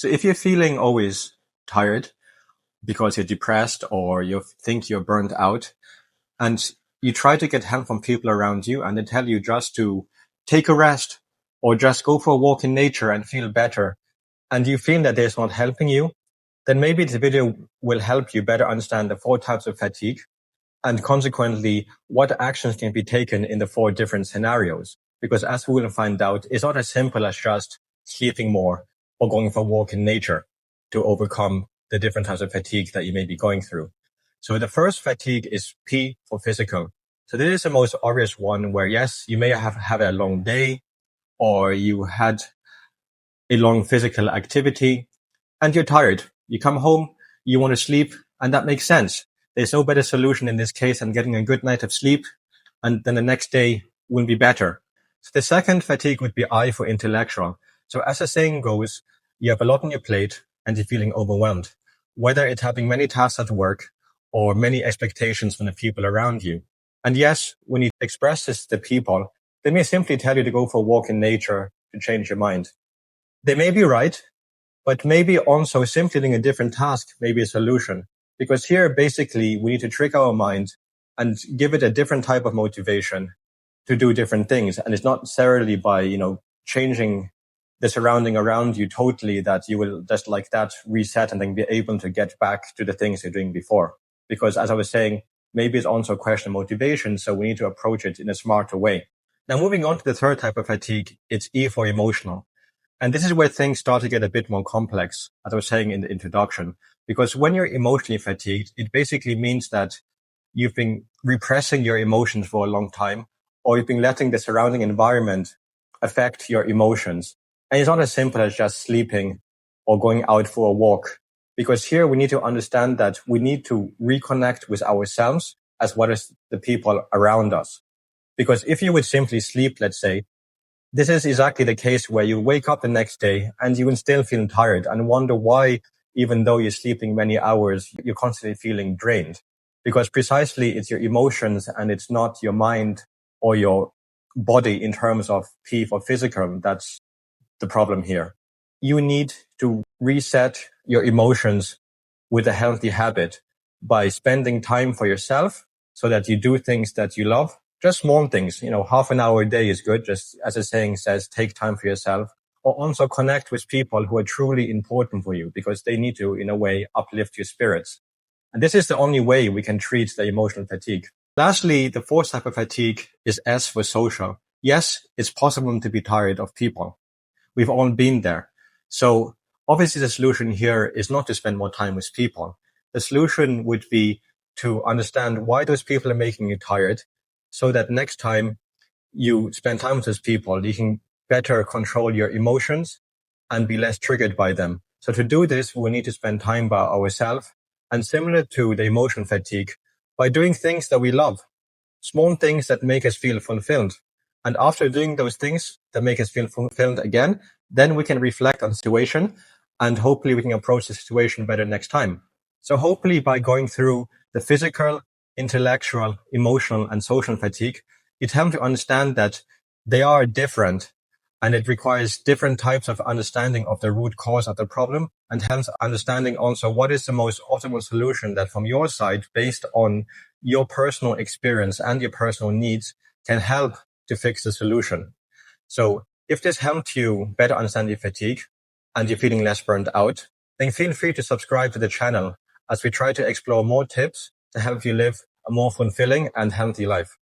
So if you're feeling always tired because you're depressed or you think you're burnt out and you try to get help from people around you and they tell you just to take a rest or just go for a walk in nature and feel better, and you feel that it's not helping you, then maybe this video will help you better understand the 4 types of fatigue and consequently what actions can be taken in the 4 different scenarios. Because as we will find out, it's not as simple as just sleeping more or going for a walk in nature to overcome the different types of fatigue that you may be going through. So the first fatigue is P for physical. So this is the most obvious one where, yes, you may have had a long day or you had a long physical activity and you're tired. You come home, you want to sleep, and that makes sense. There's no better solution in this case than getting a good night of sleep, and then the next day will be better. So the second fatigue would be I for intellectual. So as the saying goes, you have a lot on your plate and you're feeling overwhelmed, whether it's having many tasks at work or many expectations from the people around you. And yes, when you express this to people, they may simply tell you to go for a walk in nature to change your mind. They may be right, but maybe also simply doing a different task may be a solution. Because here, basically, we need to trick our mind and give it a different type of motivation to do different things. And it's not necessarily by, changing the surrounding around you totally that you will just like that reset and then be able to get back to the things you're doing before. Because as I was saying, maybe it's also a question of motivation. So we need to approach it in a smarter way. Now, moving on to the third type of fatigue, it's E for emotional. And this is where things start to get a bit more complex, as I was saying in the introduction, because when you're emotionally fatigued, it basically means that you've been repressing your emotions for a long time, or you've been letting the surrounding environment affect your emotions. And it's not as simple as just sleeping or going out for a walk, because here we need to understand that we need to reconnect with ourselves as well as the people around us. Because if you would simply sleep, let's say, this is exactly the case where you wake up the next day and you will still feel tired and wonder why, even though you're sleeping many hours, you're constantly feeling drained. Because precisely it's your emotions and it's not your mind or your body in terms of P for physical that's the problem here. You need to reset your emotions with a healthy habit by spending time for yourself so that you do things that you love. Just small things, half an hour a day is good. Just as the saying says, take time for yourself, or also connect with people who are truly important for you because they need to, in a way, uplift your spirits. And this is the only way we can treat the emotional fatigue. Lastly, the fourth type of fatigue is S for social. Yes, it's possible to be tired of people. We've all been there. So obviously the solution here is not to spend more time with people. The solution would be to understand why those people are making you tired, so that next time you spend time with those people, you can better control your emotions and be less triggered by them. So to do this, we need to spend time by ourselves, and similar to the emotion fatigue, by doing things that we love, small things that make us feel fulfilled. And after doing those things that make us feel fulfilled again, then we can reflect on the situation and hopefully we can approach the situation better next time. So hopefully by going through the physical, intellectual, emotional, and social fatigue, it helps to understand that they are different and it requires different types of understanding of the root cause of the problem, and hence understanding also what is the most optimal solution that from your side, based on your personal experience and your personal needs, can help to fix the solution. So if this helped you better understand your fatigue and you're feeling less burnt out, then feel free to subscribe to the channel as we try to explore more tips to help you live a more fulfilling and healthy life.